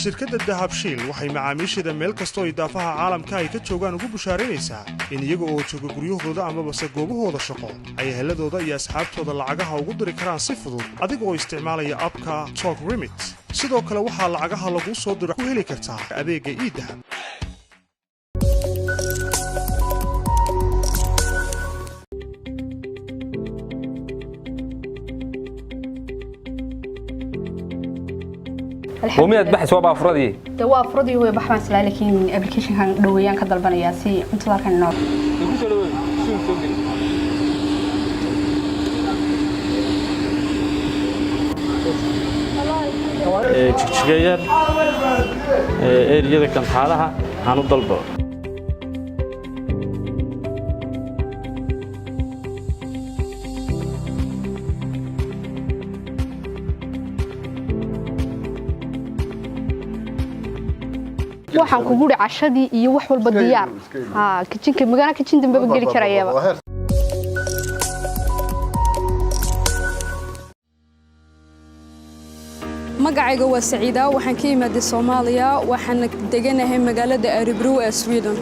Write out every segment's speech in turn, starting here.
shirkadda Dahabshiil waxay macaamiisheeda meel kastoo idaafaha caalamka ay ka joogaan ugu bushaaraynaysaa in iyaga oo jooga guryahooda ama base goobahooda shaqo ay eheladooda iyo asxaabtooda lacagaha ugu diri karaan si fudud adiga oo isticmaalaya abka Talk Remit. sidoo kale waxaa lacagaha lagu soo diro ku heli kartaa adeegga e-Dahab. ومية بحث وبا أفرادي دوا أفرادي هو بحث مثلا لكن أبلكيشن كان دويان كدل بنياسي انتظار كان نوع تشجير إيريا كان حالها هنضل waxaan ku guri cashadii iyo wax walba diyaar kitchenka magana kitchen dambe ba gali karayaba magacayga waa Saciida waxaan ka imaaday Soomaaliya waxaan deganahay magaalada Örebro ee Sweden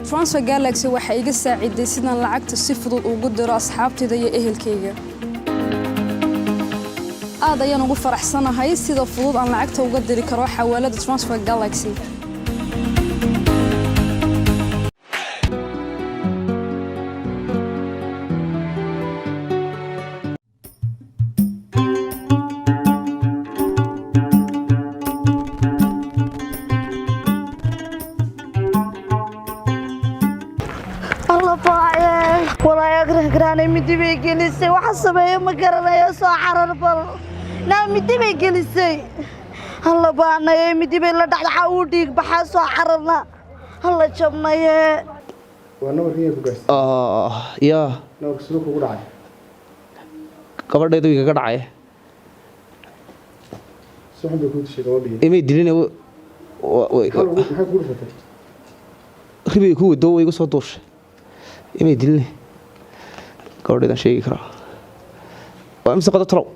Transfer Galaxy waxa iga saaciday sidaan lacagta si fudud ugu diro asxaabtayda iyo ehelkayga aad ayaan ugu faraxsanahay sida fudud aan lacagta uga diri karo xawaalada Transfer Galaxy الله باعي ولا يقرأ قراني مدي بيجلسي وحسبه ما قرنا يا صاحر البل نعم مدي بيجلسي الله باعنا يا مدي بيلا دحد حاوديك بحاس صاحرنا الله جبنا يا وانا وريك بس يا نو سلوك ugu dhacay gabadheedu iga dhacay soo xun ku tishay gabadhii imay dilina maxay ku dhufatay ribi ku wado way igu soo duushay imay dilina gabadheedan sheegi kara waa imse qado talow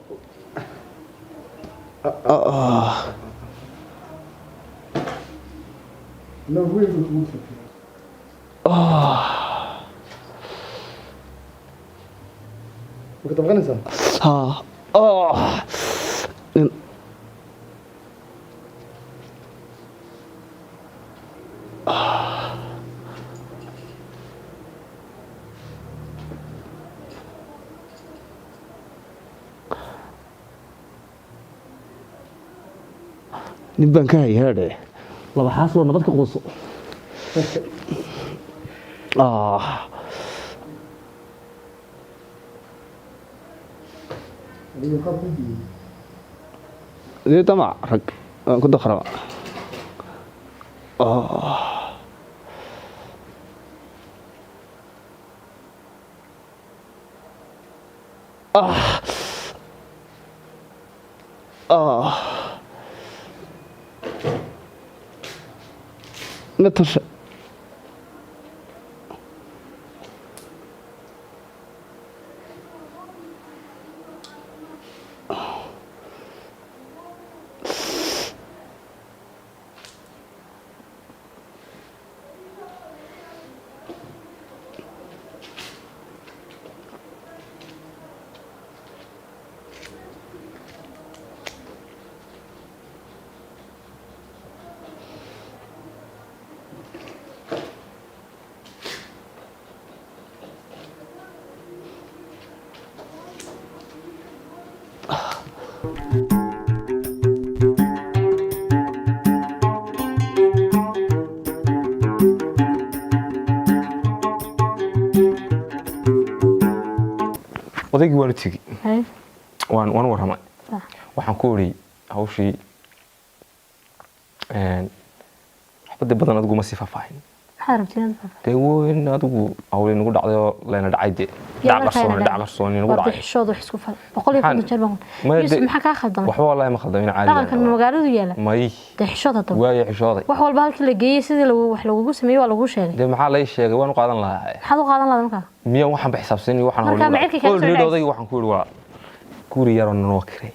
no way ku dhufatay وكنت بغنسة ها نبان كاي هذا لو حاصل نبض كقوس دي طمع رق كنت خرا نتش odaygi waa la tigi waan warramay waxaan ku ori hawshii waxbada badan adigu ma sifafaahin dee weyn adigu hawlay nagu dhacday oo leena dhacay dee dhacqarsooni nagu dhacay xishood wax isku fal boqol iyo konton jeer baan maxaa ka khaldan waxba wallahi ma khaldan caadi dhaqankan magaaladu yaala may dee xishood hada waa xishooday wax walba halkii la geeyay sidii wax lagu sameeyay waa lagu sheegay dee maxaa la sheegay waan u qaadan lahaa maxaad u qaadan lahaa markaa miya waxaan ba xisaabsanay waxaan hawlay oo leedooday waxaan ku iri waa guri yar oo noo kiray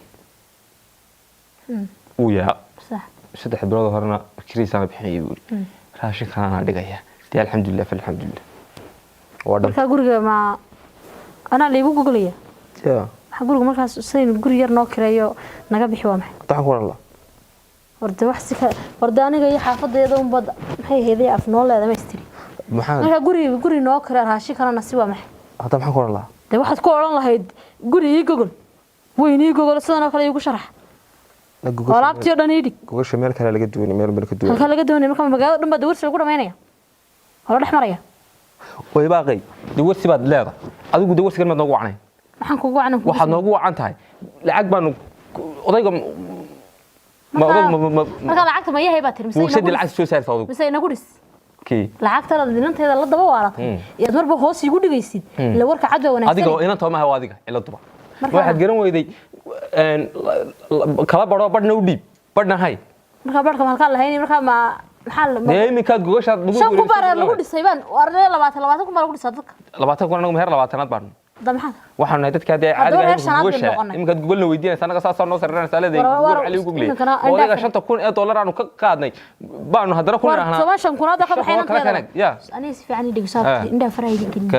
uu yaa صح 3 bilood horena kiriisana bixiyay buu raashin kana dhigaya tii alxamdulillah falxamdulillah waa marka guriga ma ana leebu gogolaya yaa waxa guriga markaas sayn guri yar noo kireeyo naga bixi waa maxay taxan ku rala warda wax si ka warda aniga iyo xaafadeeda un bad maxay heeday af noo leedahay maystiri maxaa marka guri noo kira raashin kana si waa maxay hada maxaan ku rala de waxaad ku oran lahayd guri ii gogol weynii gogol sidoo kale igu sharax walaabtii dhan ii dhig gogasha meel kale laga duwanay meel ka duwanay halka laga doonay marka magaalada dhan baa dawarsi lagu dhameynaya wala dhex maraya way baaqay dawarsi baad leedahay adigu dawarsi kan ma noogu wacnay waxaan kugu wacnay waxaad noogu wacan tahay lacag baan odayga marka lacagta ma yahay baa tirmisay washad lacag soo saartay adigu misay inagu dhis kii lacagta dinanteeda la daba waalatay iyo marba hoos igu dhigaysid la warka cad wanaagsan adiga inanta ma aha adiga ila duba waxaad garan weyday kala baro badna u dhiib badna hay marka badka halka la hayni marka ma maxal iminka gogashaad shan ku baar lagu dhisay baan warne 20 ku baar lagu dhisay dadka 20 kun anagu meher 20aad baan damxad waxaan nahay dadka hadii caadi ah gogasha iminka google la weydiinaysa anaga saas noo sareerana saaladay google ali google wadaga 5,000 ee dollar aanu ka qaadnay baanu hadana ku raahna 7,000 ka baxayna ya ani si fiican dhigo saabti inda faraydi gelin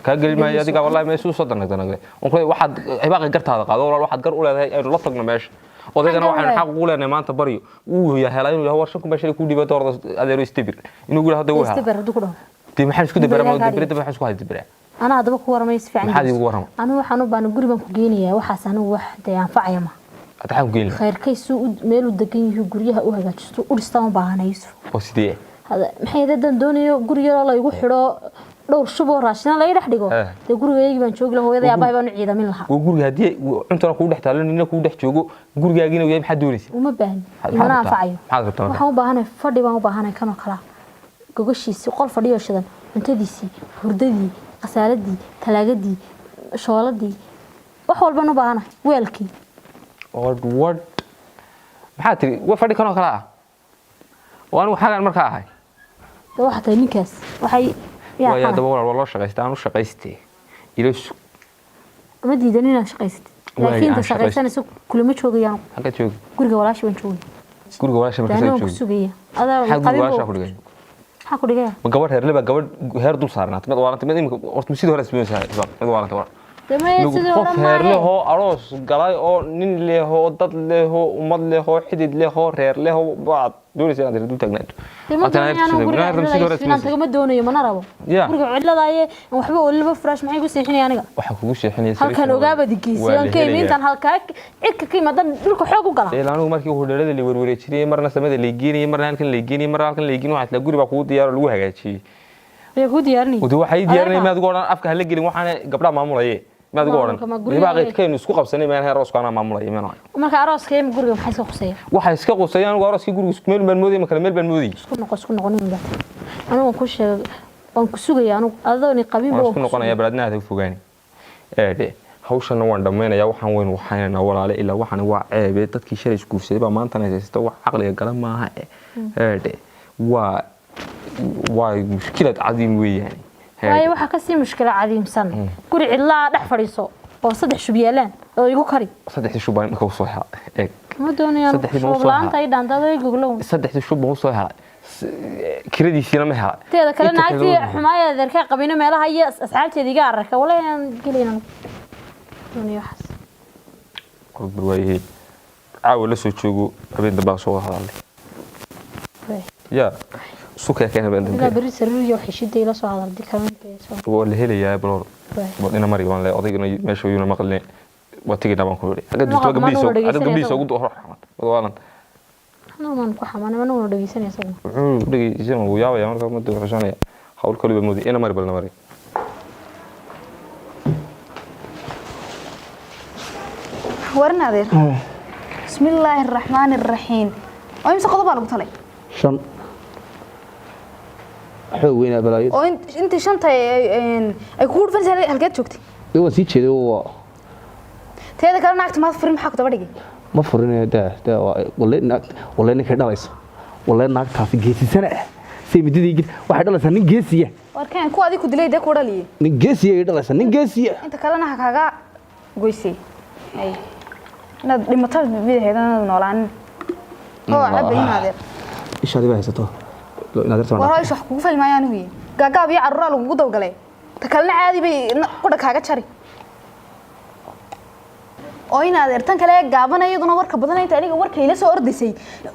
ka gelmay adiga wallahi ma soo danagdanagle waxaad ibaaqi gartaada qaado walaal waxaad gar u leedahay aynu la tagno meesha odaygana waxaan xaq ugu leenahay maanta bariyo uu yahay inuu yahay warshan ku meesha ku dhibo doorada adeero istibir inuu gulaha hadda waxa istibir du ku dhaw tii maxay isku dabaraa dibirada maxay isku haydibira ana hadaba ku warmay si fiican maxay ugu warama anu waxaan u baan guri baan ku geenayaa waxaas anu wax anfacaya ma ataxan ku geenay khayrkaysu meel u degan yahay guriyaha u hagaajisto u dhistaan baahanayso oo sidee hada maxay dadan doonayo guri yar la igu xidho dhowr shubo raashin la dhex dhigo de gurigayga baan joog lahaa hooyaday abaay baan ciidamin lahaa guriga hadii cuntana ku dhex taalo nina ku dhex joogo gurigaagina uu yahay maxaa doonaysa uma baahan mana anfacayo waxaan u baahanahay fadhi baan u baahanahay kana kala gogashiisi qol fadhiyo shidan cuntadiisii hurdadii qasaaladii talaagadii shooladii wax walba u baahanahay weelkii wad maxaa tiri way fadhi kana kala ah waan waxaan markaa ahay waxa tahay ninkaas waxay waa daba walaal shaqaystaa aanu shaqaystay ilaashu ma diidan inaan shaqaystay laakiin ta shaqaysanayso kulama joogayaan halka joog guriga walaashi waan joogay guriga walaashi markaa joog ku sugaya adaa qalin walaashi ku dhigay waxa ku dhigay ma gabadh heer leba gabadh heer dul saarnaat mid waaranta mid imika horta sidoo hore isbeen mid waaranta war qof heer leho aroos galay oo nin leho dad leho ummad leho xidid leho reer leho baad doonaysa inaad dul taagnaato ma doonayo mana rabo guriga cidladaaye waxba oo laba firash maxay ku seexinay aniga waxa kugu seexinay halkan ogaaba digiisay ka imintan halka cidka ka imadan dhulka xoog u gala ee anigu markii hordheelada la warwareejiyay marna samada la geeyay marna halkan la geeyay marna halkan la geeyay waxa la guriga ku diyaar lagu hagaajiyay way ku diyaarinay waxay diyaarinay maad go'an afka hala gelin waxaan gabdhaha maamulayay maad go'an ribaaqeed keen isku qabsanay meel heer roos kana maamulayay meena marka arooska guriga maxay iska qusayaan waxa iska qusayaan arooska guriga isku meel baan moodiyay marka meel baan moodiyay isku noqonin ba anigu ku sheeg waan ku sugaya anigu adooni qabin boo isku noqonaya baladnaada u fogaani hawshan waan dhameynaya waxaan weyn waxaana walaale ilaa waxaan waa ceebe dadkii shalay isku guursaday ba maanta haysto wax aqliga gala maaha waa mushkilad cadiim weeyaan waayo waxa ka sii mushkilad cadiimsan guri cidlaa dhex fadhiiso oo saddex shub yeelaan oo igu kari saddex shub baan ka soo helay ma doonayaan shublaanta ay dhaantada ay goglow saddex shub baan soo helay kiradiisina ma helay teeda kale naagtii xumaayada deerka qabina meelaha iyo asxaabteeda iga arka walaan gelina doonaya waxas qodba way caawa la soo joogo habeen dambaa soo hadalay ya suuqa keenay baan ila bari sariir iyo xishiday la soo hadalay kamanteeso oo la helayaa bro ina mari waan le odaygana meesha uu maqalnay watiga dhaban ku yiri aga dibta gabdhiisa ugu doo raxmad wadaalan man ku xamaana man uu dhageysanaysa dhageysan uu yaabaya marka ma duu xushanaya hawl kaliba moodi ina mari balna mari warnaadeer bismillaahir rahmaanir rahiim oo imsa qodob lagu talay shan xoogweena balaayo oo intii shanta ay ku dhufan halkeed joogtay waan sii jeeday oo teeda kale naagta ma furin maxaa ku daba dhigay ma furin wallahi ninka dhalayso wallahi naagtaasi geesisana say mididii waxay dhalaysaa nin geesiya warkaan ku adigu dilay de ku dhaliyay nin geesiya ay dhalaysaa nin geesiya inta kalena ha kaaga goysay ay inaad dhimato bidaheedana noolaan oo cabayna adeer ishaadi baa haysato inaad irtaan waxa wax kugu fahmayaan wiil gaagaab iyo carruur lagu dawgalay ta kalena caadi bay qudha kaaga jari oo inaad irtan kale gaabanayaduna warka badan inta aniga warka ila soo ordisay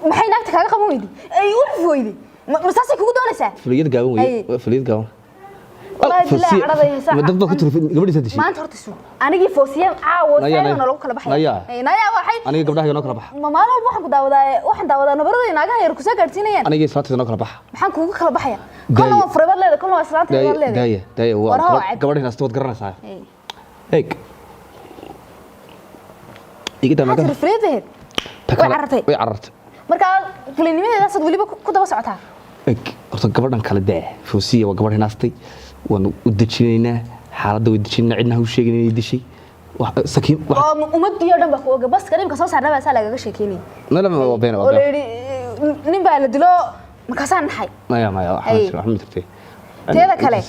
maxay naagta kaaga qaban weydi ay u fooyday ma saasay kugu doonaysaa fuliyad gaaban weey fuliyad gaaban والله بالله عرضي هسه دد ku turfin gabadhiisa dishay ما انت horta soo anigi foosiyay caawodayna lagu kala baxay naya waxay aniga gabdhaha noo kala bax ma maalmo waxaan daawadaa nabarada inaagaha yar ku soo gaarsiinayaan aniga salaadada noo kala bax maxaan kugu kala baxaya kullu waa furabad leedahay kullu waa salaadada leedahay daaya waa gabadhina astood garanaysaa eeg iga dama ka firfreedeed way carartay marka fulinimadeeda sad waliba ku daba socotaa eeg horta gabadhan kala daa foosiya waa gabadhina astay waan u dajinaynaa xaaladda way dajinaa cidna u sheegin inay dishay wax sakiin wax umadiyo dhan ba ku oga bas kareemka soo saarnaa baa lagaga sheekeynay nala ma been oo nin baa la dilo markaasaan naxay maya wax ma jirtay teeda kale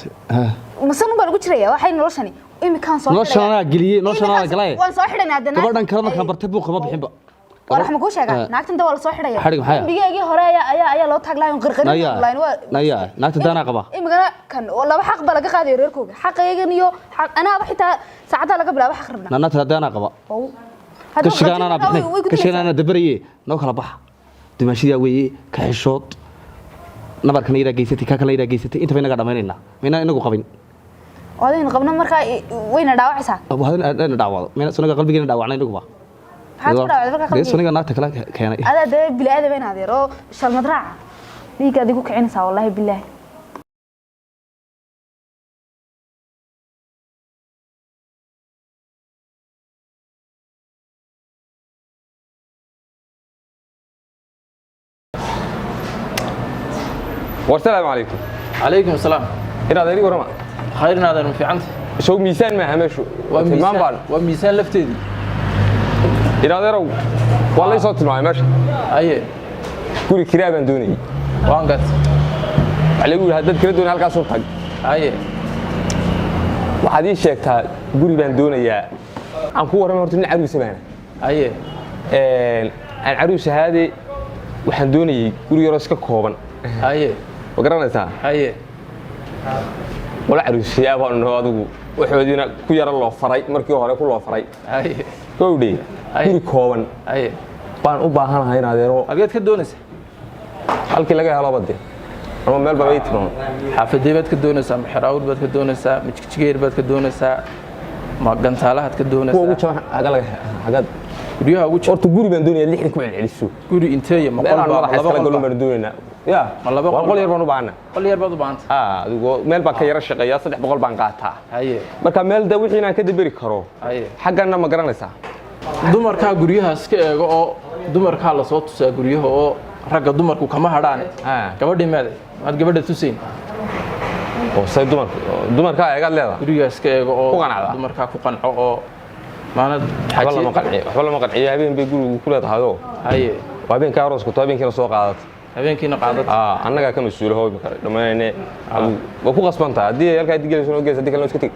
masan baa lagu jiraya waxay noloshani imikaan soo noloshana galay waan soo xidhanaa hadana gabadhan kale marka bartay buu qaba bixinba warax ma ku sheegaa naagtan waa la soo xidhaya xarig maxay bigeegii hore ayaa loo taaglaayeen qirqirin online waa naya naagta daana qaba imagana kan laba xaq baa laga qaaday reerkooga xaqaygan iyo anaa xitaa saacada laga bilaabo xaq rabna naagta daana qaba kashigaana dabariye noo kala bax dimaashida weeye ka xishood nabarkan ila geysatay ka kala ila geysatay inta bayna dhamaynayna meena inagu qabin odayna qabna marka wayna dhaawacaysaa hadana dhaawado meena sunaga qalbigeena dhaawacnay inagu ba sunaga naagta kala keenay ada bilaada bayna adeero shalmad raac dhiiga adigu kicinaysaa wallahi billaah والسلام عليكم. عليكم السلام. إن هذا يقول رما. خير هذا من في عندي. شو ميزان ما همشوا. وميزان لفتيدي. إن هذا رو. والله صوت معي ماشي. أيه. كل كراب دوني. وانقت. على يقول هذا كراب دون هالك صوت حق. أيه. وحدي شيكتها قولي بندوني يا. عم كور رما مرتين عروسة معنا. أيه. العروسة هذه وحندوني قولي راسك كوبن. أيه. وقرنتها. أيه. ولا عروس يا أبو إنه هذا وحدينا كيار الله فري مركيه هراء كله فري. أيه. كودي. كل كوبن. أيه. بان أباهنا هاي نادرو. أبيت كدونس. هل كل جاه هلا بدي. أنا مال ببيت ما. حافظي بيت كدونس أم حراول بيت كدونس متشكير بيت كدونس ما قنت على هاد كدونس. هو وش هذا guryaha ugu horta guri baan doonaya lixda ku celceliso guri intee ma qol baa laba qol baan doonayna ya ma laba qol yar baan u baahna qol yar baad u baahanta adigu meel baa ka yara shaqeeya 300 baan qaataa haye marka meel da wixii aan ka dabiri karo haye xaggana ma garanaysaa dumarka guryahaas ka eego oo dumarka la soo tusaa guryaha oo ragga dumarku kama hadhaan gabadhii meeday aad gabadha tusayn oo say dumarka ayaga leedahay gurigaas ka eego oo dumarka ku qanco oo maana xaji waxba lama qanciyo habeen bay guriga ku leedahay oo haye habeenka aroosku habeenkina soo qaadato habeenkina qaadato annaga ka masuul hooy kare dhamaanayne waa ku qasbantaa hadii halka digelayso oo gees hadii kale iska tag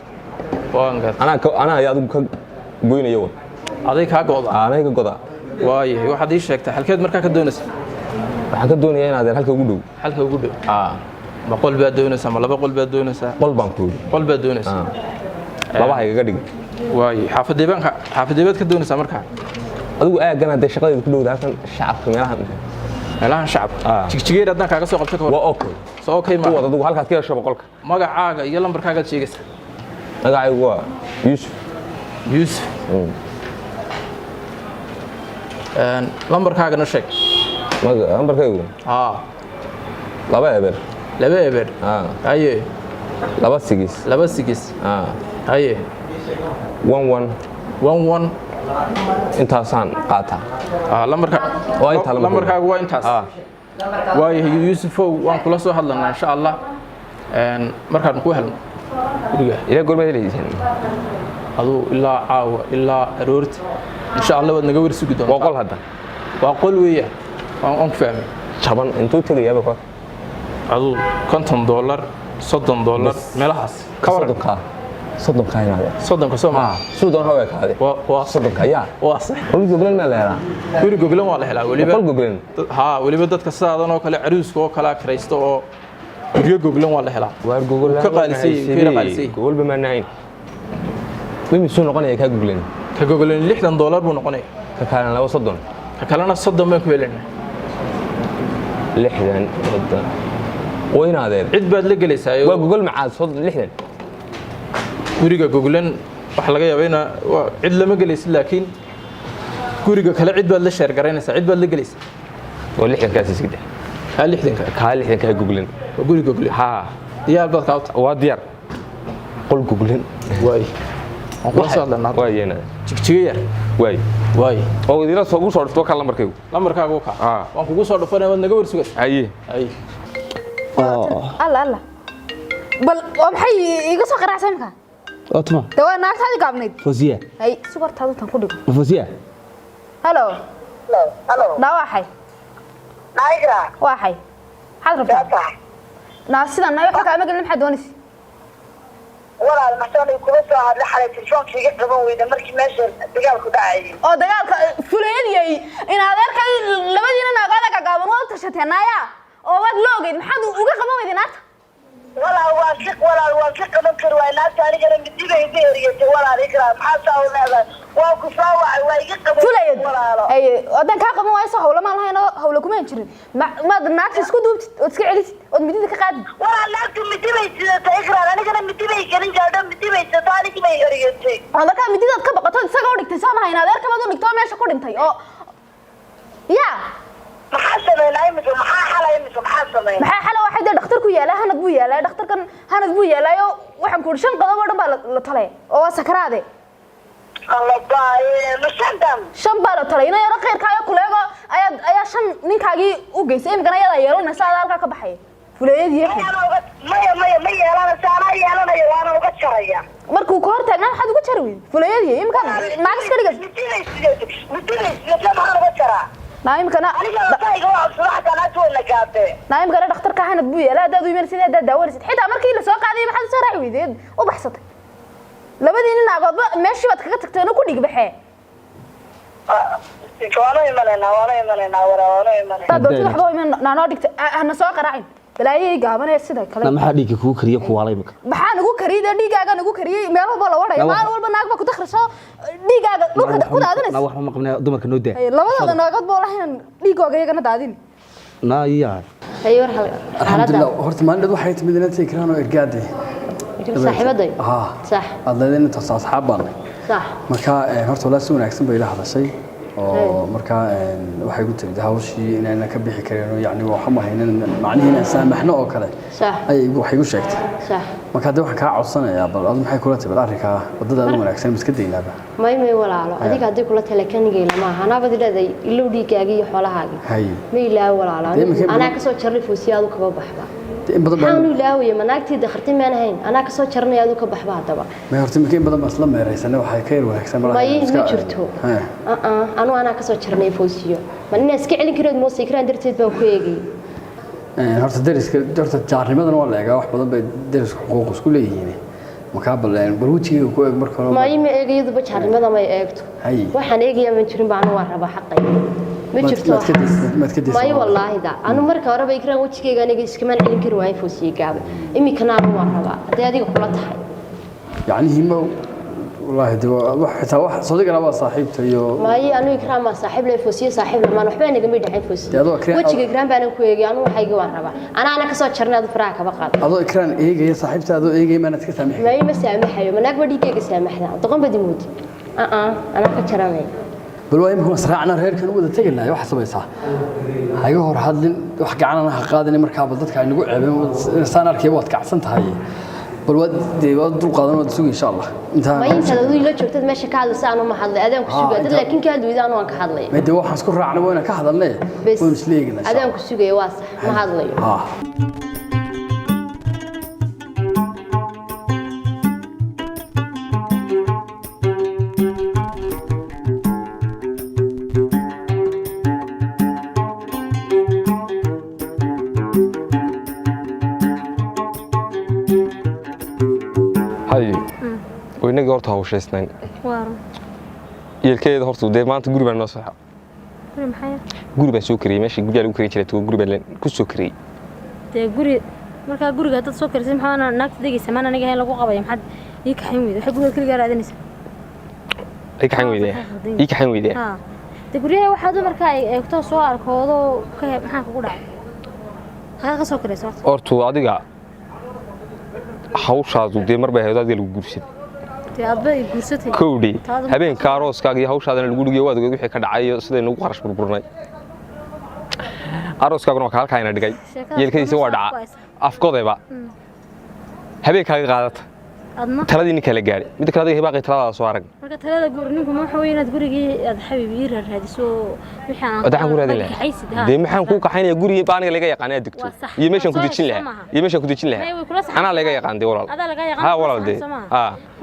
ana ayaa adigu ka goynayo aday ka go'da aanay ka go'da waaye waxaad ii sheegtay halkeed markaa ka doonaysa waxaan ka doonayaa inaad halka ugu dhow ma qol baad doonaysaa ma laba qol baad doonaysaa qol baan ku qol baad doonaysaa laba hayga dhig waaye xaafadeebaad ka doonaysaa markaa adigu aagana de shaqadeedu ku dhowdaa halkan shacabka meelahan shacabka jigjigeer haddaan kaaga soo qabto ka hor waa okay soo okay ma wada adigu halkaad ka hesho boqolka magacaaga iyo lambarkaagaad sheegaysaa magacaygu waa yuusuf lambarkaagana sheeg lambarkaygu laba eber haye laba sigis haye 11 intaasaan qaataa lambarkaagu waa intaas waayahay yuusufow waan kula soo hadlanaa insha allah markaan ku helno guriga ilaa goormaad helaysaan aduu ilaa caawa ilaa aroorti insha allah waad naga warsugi doontaa waa qol hadda waa qol weeyaan waan ku fahmay jaban intuu tagayaaba kor aduu $50 $30 meelahaas ka waranka صدق كاين هذا صدق كسوما سودان هو هذا صدق يا واصح قول جوجل ما لها guri goglan waa la helaa waliba qol goglan ha waliba dadka saadan oo kale cariiska oo kala kiraysto oo guriyo goglan waa la helaa waar gogol ka qaalisay gogol bama nayn wimi soo noqonaya ka goglan $60 buu noqonaya ka kalena laba soddon ka kalena 30 baan ku helinaa 60 soddon waynaadeen cid baad la galaysaa waa gogol macaad soddon 60 guriga goglan waxa laga yaabaa cid lama galaysid laakiin guriga kale cid baad la sheer garaynaysaa cid baad la galaysaa oo 60 kaas iska ka 60 ka goglan guri goglan ha diyaar baad ka waa diyaar qol goglan way waxa la waayena jigjiga way oo idina soo ugu soo dhufto kala lambarkaagu ka waan kugu soo dhufanay wad naga warsugas ay alla bal maxay iga soo qaracsanka أطمع توا ناقص هذه قابنيد فوزية هاي سوبر تادو تنقولي فوزية هلو halo نا واحد naigra واحد حاضر بتاع ناسيدا نايو حكا ما قلنا محد ونس walaal maxaan kula soo hadlay xalay telefoonkiga qaban weyda markii meesha dagaalku dhacay oo dagaalka fuleeyay in adeerka labadiina naaqada ka gaaban oo tashateenaya oo wad loogeed maxaad uga qaban weydin arta walaal waa ka qaban kar waa naagta anigana midibay deeriyay walaal ikra maxaa soo leedahay waa ku soo wacay waa iga qaban fuleeyay ay wadan ka qaban wayso hawla ma lahayn hawla kuma jirin ma naagta isku duubtid oo iska celis oo midida ka qaadi walaal naagtu midibay sidata ikra anigana midibay galin jaadho midibay sidata anigii bay eriyay wada ka midida ka baqato isaga u dhigtay Soomaaliya in adeerka baad u dhigto meesha ku dhintay oo ya maxaa sameeyay maxaa xalay maxaa xalay waxa dhakhtar ku yaala hanad buu yaala dhakhtarkan hanad buu yaalayo waxaan ku shan qodob oo dhan baa la talay oo sakaraade Allah baaye mashandam shan baa la talay inay yaro qeyrkaayo kuleego ayaa shan ninkaagii u geysay imkan ayada yeelanaysa halka ka baxay fuleeyadii ma yeelanaysa ana yeelanayo waana uga jaraya markuu ka hortaagnaa waxaad uga jari weyd fuleeyadii imkan naag iska dhigas naim kana naim kana dhakhtarka hanad buu yaala dad u yimid sidee daawanaysid xitaa markii la soo qaaday maxaad soo raaci weydeed u baxsatay labadii naagoodba meeshii baad kaga tagteen ku dhig baxee waana imanayna dadku waxba iman dhigta ana soo qaraacin balaayay gaabanay sida kale maxaa dhiig kugu kariyo ku waalay maka maxaan ugu kariyay dhiigaaga ugu kariyay meel walba la waday maalin walba naag ba ku takhriso dhiigaaga dhulka ku daadinaysa wax ma qabnaa dumarka noo daa labadooda naagood boo lahayn dhiigooga iyagana daadin naayaa hayo alxamdulillah horta maalin waxay timid inay tikraan oo ergaade saaxiibaday صح adleedeen inta asxaab baan صح marka horta walaal si wanaagsan bay la hadashay oo marka waxay ku timid hawshii inayna ka bixi kareen oo yacni waxa ma haynin macnaheena saamaxno oo kale صح ay waxay u sheegtay صح marka hadda waxaan ka codsanayaa bal aad maxay kula timid arrinka wadada aad wanaagsan iska daynaaba may walaalo adiga hadii kula tala kanigeyla ma aha anaba diladay ilow dhiigaaga iyo xoolahaaga ma ilaa walaalo ana ka soo jarrif wasiyaad u kaga baxba in badan baan ilaawiye manaagtii dakharti ma ahayn ana ka soo jarnay aad u ka baxba hadaba ma horta in badan bas la meeraysan waxay ka yar wanaagsan ma jirto anu ana ka soo jarnay foosiyo man iska celin kareed moo sikraan darteed baa ku eegay horta dariska horta jaarnimadan waa la eegaa wax badan bay dariska xuquuq isku leeyihiin makaableen barwujiga ku eeg marka hore ma eegaydu ba jaarnimada ma eegto waxaan eegaya ma jirin baan waa raba xaqay ma jirto ma wallaahi da anu marka hore bay kiraan wajigayga aniga iskama celin kari waayay foosiyo gaaba imikana anu waa raba hadii adiga kula tahay yani himo والله دوا حتى واحد صديقنا بقى صاحبته ما هي أنا إكرام ما صاحب لي فوسية صاحب لما نروح بين جنبي دحين فوسية وجهي إكرام بأنا كويجي أنا وحيجي وأنا ربع أنا كسر شرنا هذا فراك بقى هذا إكرام إيه صاحبته هذا إيه ما نتكسامح ما هي مسامح حيو من أكبر ديك سامحنا تقوم بدي موت أنا كشرامي بالوايم هو صراعنا رهير كانوا وده تجلنا يا واحد صبي صح هيجوا هو حد وحكي عننا قادني مركب ضدك يعني نقول إنسان أركيبات كعسنت هاي بالود دول قادنا ودسوق إن شاء الله ما ينسى ذي لا شفت ماشي كهذا ساعة ما حد أدم كسوق لكن كهذا إذا أنا كهذا لي ما يدوح حسكر رعنا وين كهذا لي بس مش ليجنا أدم كسوق واسع ما هذا لي وينك قرطها وشيسنين وارو يلكيد هرتو دي ما أنت قريبا نصيحة محايا قريبا سكري ماشي قريبا لو كري تو قريبا كل سكري dee guri markaa guriga dad soo karisay maxaa naagta degaysa maana aniga lagu qabay maxad ii kaxin weeyday waxa guriga kaliya raadinaysa ii kaxin weeyday ha dee guriga waxa dumarka ay eegto soo arkoodo ka maxaa kugu dhacay ka soo karisay hortu adiga hawshaadu dee marba hay'adaha lagu guursaday dee aabba ay guursatay koodhi habeen kaaroskaaga iyo hawshaadana lagu dhigay waad wixii ka dhacay sidoo nagu qarash burburnay aroskaaga oo halka ayna dhigay yeelkadiisa waa dhaca afkoodayba habeenkaaga qaadata taladii kala gaari mid kale adiga baaqay talada soo arag marka talada gurninku ma waxa weyn inaad gurigii aad xabiibi raadiso wixii aan waxaan ku raadin lahaa de maxaan ku qaxaynaya gurigii baaniga laga yaqaan aad digto iyo meeshan ku dejin lahaa ana laga yaqaan de walaal ha walaal de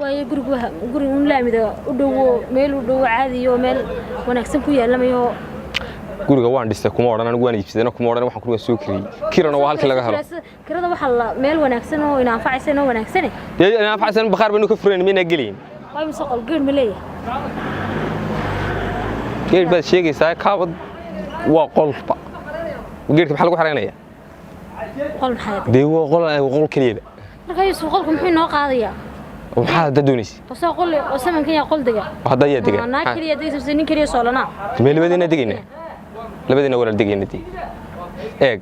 way gurigu un laamida u dhowo meel u dhowo caadi iyo meel wanaagsan ku yeelamayo guriga waan dhistay kuma oran anigu waan iibsaday kuma oran waxaan ku soo kiriyay kirana waa halkii laga helo kirada waxa la meel wanaagsan oo ina anfacaysan oo wanaagsan ina anfacaysan bakhaar banu ka fureen meena gelin way masaqal geed ma leeyahay geed bad sheegaysaa kaabad waa qolba geedka waxa lagu xareynaya qol maxay de waa qol kaliya marka yusuf qolku muxuu noo qaadaya waxaa dadoonis soo qol oo samankan ya qol diga hada ya diga ana kaliya digaysa nin kaliya soo lana meelbadeena digayna labadina walaal degeynadii eeg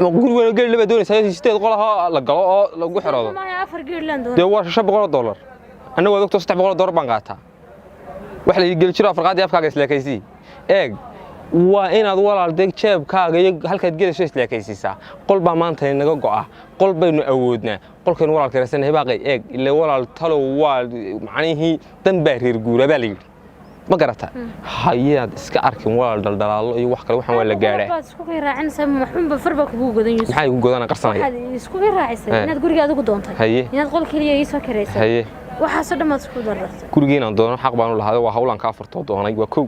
ma guri weyn geel laba doonaysa sideed qolaha la galo oo lagu xiroodo ma afar geel laan doon de waa $500 anagu wada $300 baan qaataa wax la geli jiro afraqaadi afkaaga islaakaysi eeg waa inaad walaal deeg jeebkaaga iyo halkaad gelayso islaakaysiisa qol baa maanta inaga go'a qol baynu awoodnaa qolkan walaalka rasan hibaaqay eeg ilaa walaal talo waa macnaheeyi dan baa reer guura baa la yiri ma garata hayaad iska arkin walaal daldalaalo iyo wax kale waxaan waa la gaaray isku raacaysan maxumba farba kugu godan yihiin maxay ugu godan qarsanaya waxaad isku raacaysan inaad guriga adigu doontay inaad qol kaliya ii soo kareysay waxa soo dhamaad isku darartay gurigeena doon xaq baan u lahaday waa hawlan ka afarto doonay waa kow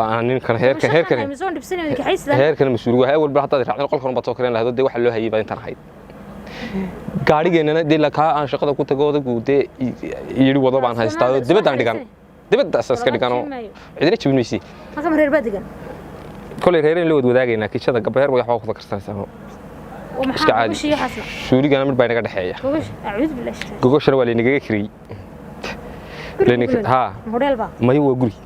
aan ninkan heerkan masuul waa awal baa hadda raacin qolkan baad soo kareen lahayd waxa loo hayay baa intan ahayd gaarigeena dil ka aan shaqada ku tago guude yiri wado baan haystaa dibadaan dhigan dibadda asaska dhigano cidina jibinaysi halka reer badigan kole reereen loo wadaagayna kishada gabeer way waxba ku fakarsanaysaa iska caadi shuurigana mid baa inaga dhaxeeya gogoshana waa leeniga kiriyay ha modelba may waa guri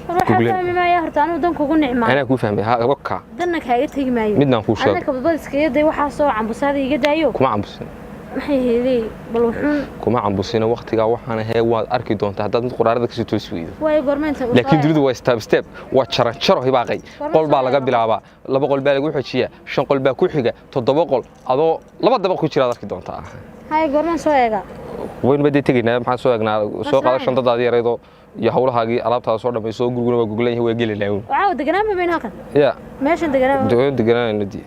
ما يهرتان ودن كوغو نعمه انا كو فهمي ها وكا دنا كاغا تغي مايو midna ku sheeg ana ka badbaadiskayday waxa soo cambusaada iga daayo kuma cambusin maxay heeday bal wuxuu kuma cambusina waqtiga waxaan ahay waad arki doontaa haddaad quraarada kasoo toos weydo way gormeenta laakiin dunidu waa step waa jaro hibaaqay qol baa laga bilaabaa 2 qol baa lagu xojiyaa 5 qol baa ku xiga 7 qol adoo 2 dabaq ku jira arki doontaa hay gormeen soo eega wayn badii taginaa maxaa soo eegnaa soo qaadashan dadaada yareedo iyo hawlahaagii alaabtaada soo dhamayso guriguna waa goglan yahay waa geli laaw waaw deganaa ma been halkan ya meeshan deganaa nadii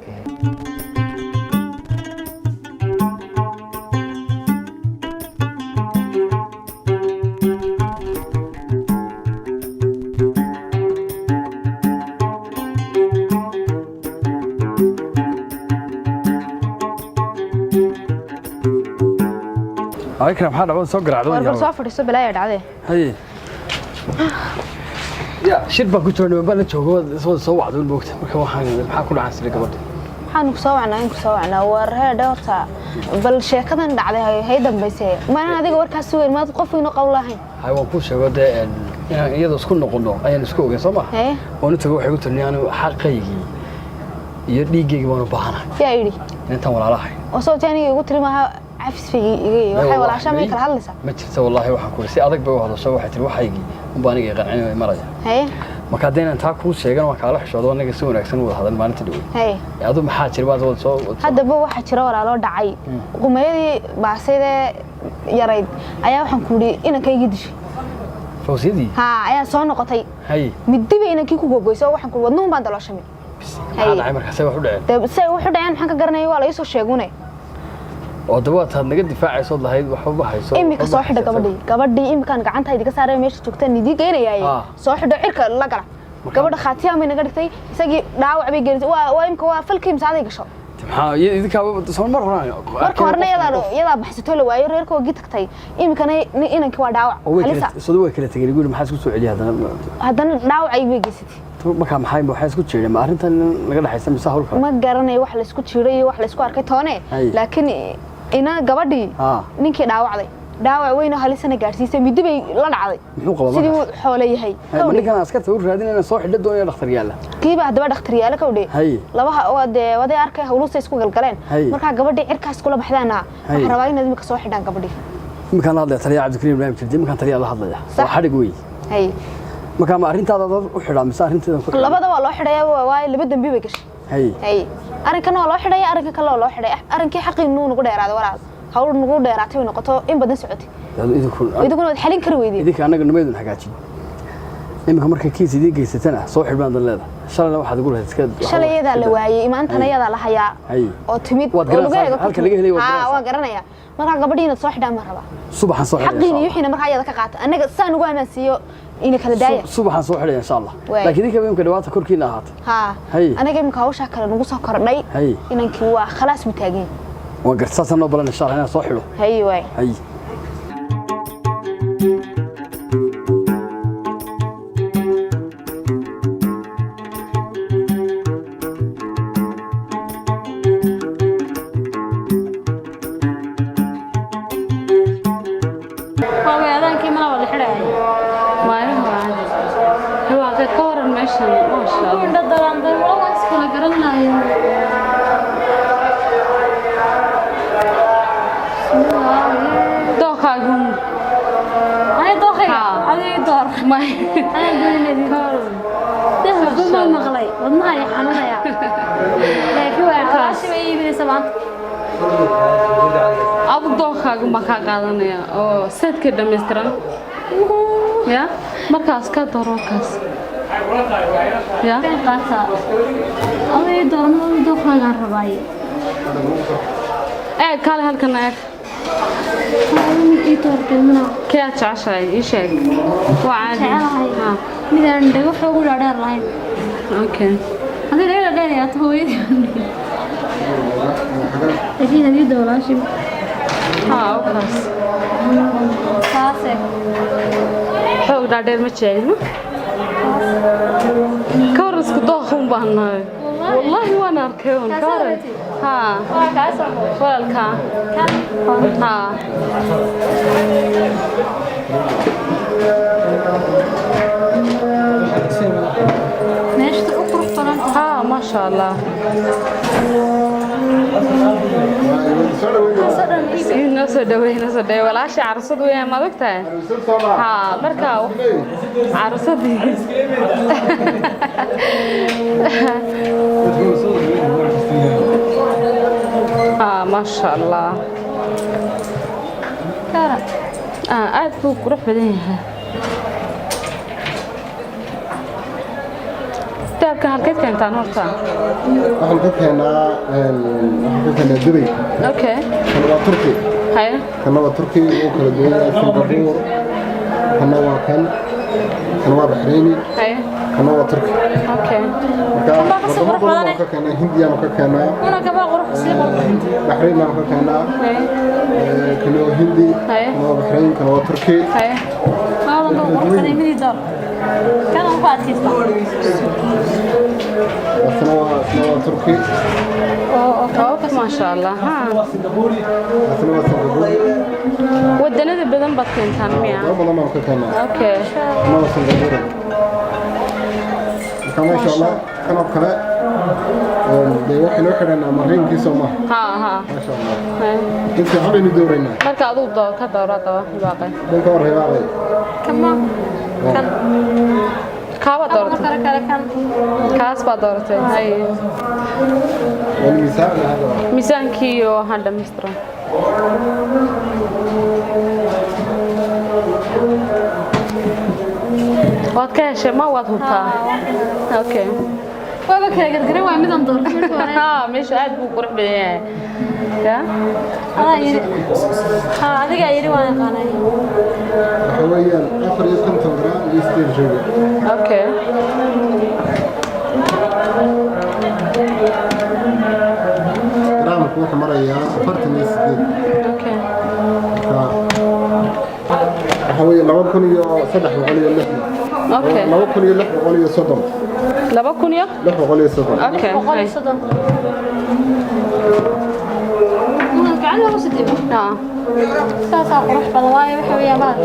أكرم حدا بس سكر عدوان يا صافر السبب لا يدعي هي يا شربة كنت أنا ببلش شو سوى عدوان بوقت مركب حاكل عن سرقة برضه حنو سوعنا ورها دورتا بل شيكدان دعدي هيدا بيسي ما أنا هذيك وركا سوي ما تقف إنه قولهين هاي وكل شيء وده iyadoo isku noqono ayaan isku ogeyn soo ma oo inta waxay u tirnay anigu xaqaygi iyo dhiigayga waan u baahanahay yaa yiri inta walaalahay oo soo taaniga ugu tilmaaha عفسفي waxay walaasha ma kala hadlaysaa ma jirto wallahi waxaan ku si adag bay u hadasho waxay tiri waxaygi un baan iga qancin maraya marka deena taa ku sheegan waa kala xishoodo anaga si wanaagsan u hadal maalinta dhow adu maxaa jira baad wada soo hadaba waxa jira walaalo dhacay qumeeyadii baasayda yarayd ayaa waxaan ku yiri inankayga dishay fawsiyadii ayaa soo noqotay midiba inankii ku gogoyso waxaan ku wadnuun baan dalooshamay dhacay marka say wax u dhaceen say wax u dhaceen maxaan ka garanay waa la ii soo sheegunay oo dabaad had naga difaacayso lahayd waxba hayso imika soo xidho gabadhii imikan gacantayda ka saaray meesha joogta nidii geynayay soo xidho cirka la gala gabadha khaatiya ma naga dhigtay isagii dhaawac bay gelisay waa imika waa falkii misaaday gasho maxaa idinka soo mar horaan marka horna iyada baxsato la waayo reerkoogii tagtay iminkana inanka waa dhaawac halisa soo way kala tagay guri maxaa isku soo celiya haddana dhaawac ay weegeysatay marka maxay isku jeeday ma arrintan laga dhaxaysan mise hawlka ma garanayo wax la isku jiray iyo wax la isku arkay toone laakiin ina gabadhii ninkii dhaawacday dhaawac weyn oo halisana gaarsiisay mid bay la dhacday sidii uu xoolo yahay ninkan askarta uu raadinayna soo xidho doonaya dhakhtar yaala kiiba hadaba dhakhtar yaala ka wade labaha waday arkay hawluusa isku galgaleen marka gabadhii cirkaas kula baxdaana waxa rabaa inaad imika soo xidhaan gabadhii imika la hadlay taliya Cabdikariim Ibrahim Jirdi imika taliya la hadlaya waa xarig weey marka ma arrintaada u xidhaa mise arrinteedan ku labada waa loo xidhaya waa laba dambi bay gashay arrinkan waa loo xidhaya arrinka kale waa loo xidhaya arrinkii xaqiinu nagu dheeraaday walaal hawl nagu dheeraatay noqoto in badan socotay idinku wad xalin kar weydii idinka anaga nameedun hagaajin imika marka kiis idin geysatana soo xidhbaan daleeda shalay waxaad ugu lahayd iska shalayada la waayay maantana yada la hayaa oo timid oo halka laga helay waa garanaya marka gabadhiina soo xidhaan ma raba subaxan soo xidhaan xaqiini wixina marka ayada ka qaata anaga saan ugu amaansiyo ina kala daaya subaxan soo xidhay insha Allah laakiin idinka imika dhawaata korkiina ahaatay anaga imika hawsha kale nagu soo kordhay inankii waa khalaas mutaageen وقرصاص أنا بلان إن شاء الله أنا صاحله هاي واي هاي abdookhaaga ma ka qaadanaya oo seedka dhameystiran ya markaas ka darookaas ya qaata away doormada rabay kale halkan eeg كيف تعشى إيش هيك؟ وعادي. مثلاً دقوا حقول على الرهين. أوكي. هذا ليه لا يا توي. أكيد هذي دولة شيء. أوكي. خاصة. حقول على المشاهد. كارس كضاخم بهنا. والله وانا اركون كارس. ها. والكا. ها. ماشي تقرب طبعا. ها ما شاء الله. نص دوي ولا شيء عرصد ويا ما دكتور. ها مركاو. عرصد. ما شاء الله. كارا. عاد فوق روح بديها. تابك هالكيت كانت عن هرتا. هالكيت كنا دبي. أوكي. كنا تركي. هاي. كنا تركي وكنا دبي سنغافورة. كنا بحريني. هاي. كنا تركي. أوكي. كنا هندية كنا. أنا كبا غرف سيبر. بحرين كنا. كنا هندي. كنا بحرين كنا تركي. هاي. هذا غرف كنا يمدي دار. كان فاتي سنوا تركي. أوه ما شاء الله ها. ودنا ذي بدن بطين ثانية. ما كنا. أوكي. ما سنغافورة. كما إن شاء الله كانوا كلا. بيوحي أنا مرين كيسو ما. ها. ما شاء الله. أنت حابين ندورنا. مركز أدو دور كدورات باقي. دور هواي. كمان. كان. كابا دورت. كاس بدورت. هاي. والميزان هذا. ميزان كيو هذا مسترا. وات كاش ما وات هوتا. اوكي. وابا كلا قرقري waa mid aan doorto. meesha aad buu qurux badan yahay. Ya? adiga yiri waan yaqaanay. Hawayaan 4 gram iyo 6 jooga. Okay. wuxuu marayaa 48 okay waxa weeye 2360 okay 2630 okay قاعد ولا سدي ساسا قرح badan waayo waxa weeyaa baad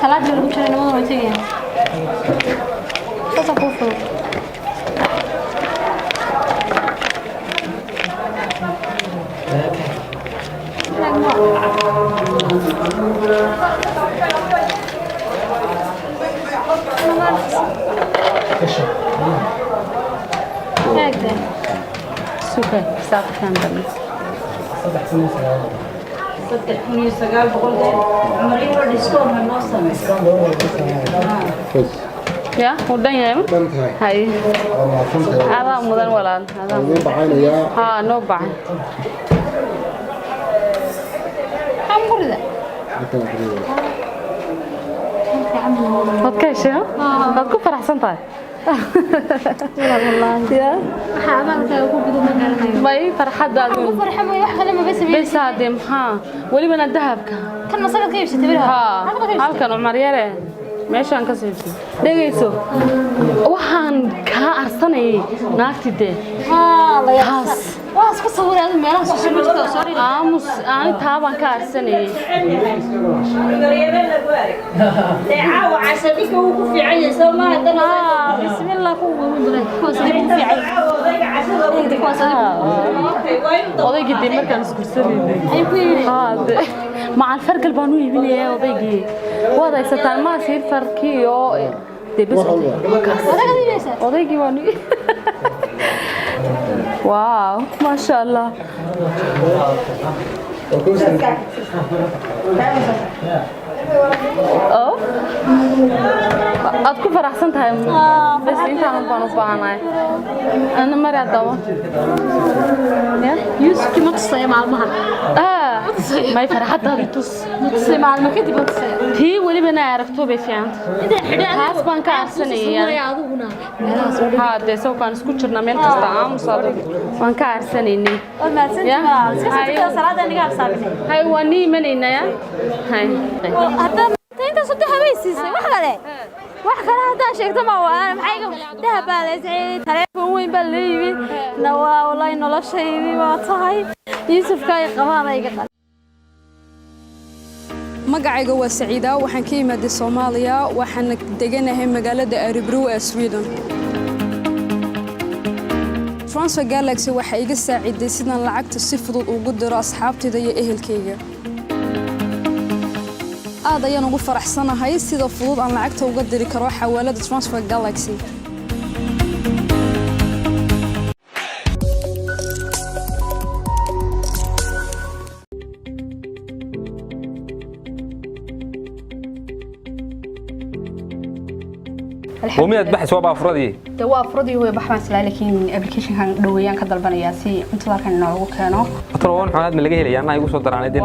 salaad lagu jiray nimada way tagayaan sasa ku furo super saaf kan bani يا ودن يا هاي هذا مدن ولا هذا ها نوبع كم قرده اوكي شو هتكون فرحسن طيب والله يا حاملك ugu gudo ma garanayo bay farxadaadu ugu farxamay wax kale ma bas aadem ha waliba dahabka kan masaga ka iibsatay biraha ha halkan Umar yare meeshan ka siibtay dhageyso waxaan ka arsanay naagtide la yaas waas ku sawirada meelaha soo soo sorry aamus aan taaban ka arsanay caawa casadiga uu ku fiican yahay Soomaa hadana bismillah ku wada ku fiican odaygi markaan isku sameeyay ay ku yiri ma aan fargal baan u iibinayay odaygi wada aysataan ma siir farkiyo debes odaygi waan واو ما شاء الله أو أتكون فرحسن تايم بس أنت عم بانو أنا مرة دوا يوسف كم تصير مع المهر ما يفرحت هذا توس تصير مع المكتب تصير هي واللي بنا عرفتو بفيان هاس بان كارسني هذا سو كان سكوتشرنا ميل كستام صادق بان كارسني هاي واني منينا يا هاي انت صدق هبيسيسay wax kale hada sheegto ma waan maxay dahab baleesay telefoon weyn baa leeyay nawaa wallahi noloshaydi waa tahay Yusuf kay qabanayga magacayga waa Saciida waxaan ka imaaday Soomaaliya waxaan deganahay magaalada Örebro ee Sweden Transfer Galaxy waxa iga saaciday sidaan lacagta si fudud ugu diro asxaabtayda iyo ehelkayga aad ayaan ugu faraxsanahay sida fudud aan lacagta uga diri karo xawaalada Transfer Galaxy وميد بحث وبا أفرادي دوا أفرادي هو بحث لكن أبليكيشن كان دويان كدلبنا ياسي أنت ذا كان نوعه كانوا أتروون حالات من لقيه لي أنا يقول صدر عن الدين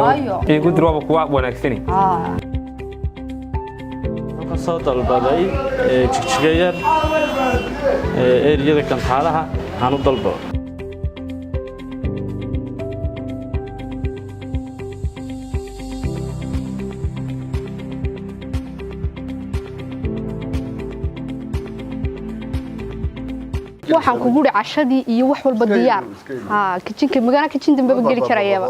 يقول دروب قواب ونكسني صوت البداي تشجير إيريا كان حالها هنضلبه waxaan ku guri cashadii iyo wax walba diyaar kitchenka magana kitchen dambe ba gali karayaba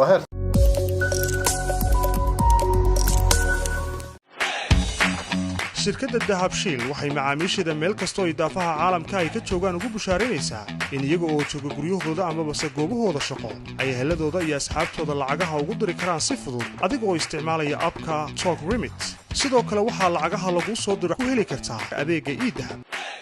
shirkadda Dahabshiil waxay macaamiisheeda meel kasta oo idaafaha caalamka ay ka joogaan ugu bushaarinaysaa in iyaga oo jooga guryahooda ama goobahooda shaqo ay heladooda iyo asxaabtooda lacagaha ugu diri karaan si fudud adiga oo isticmaalaya abka Talk Remit sidoo kale waxaa lacagaha lagu soo diro ku heli kartaa adeegga e-Dahab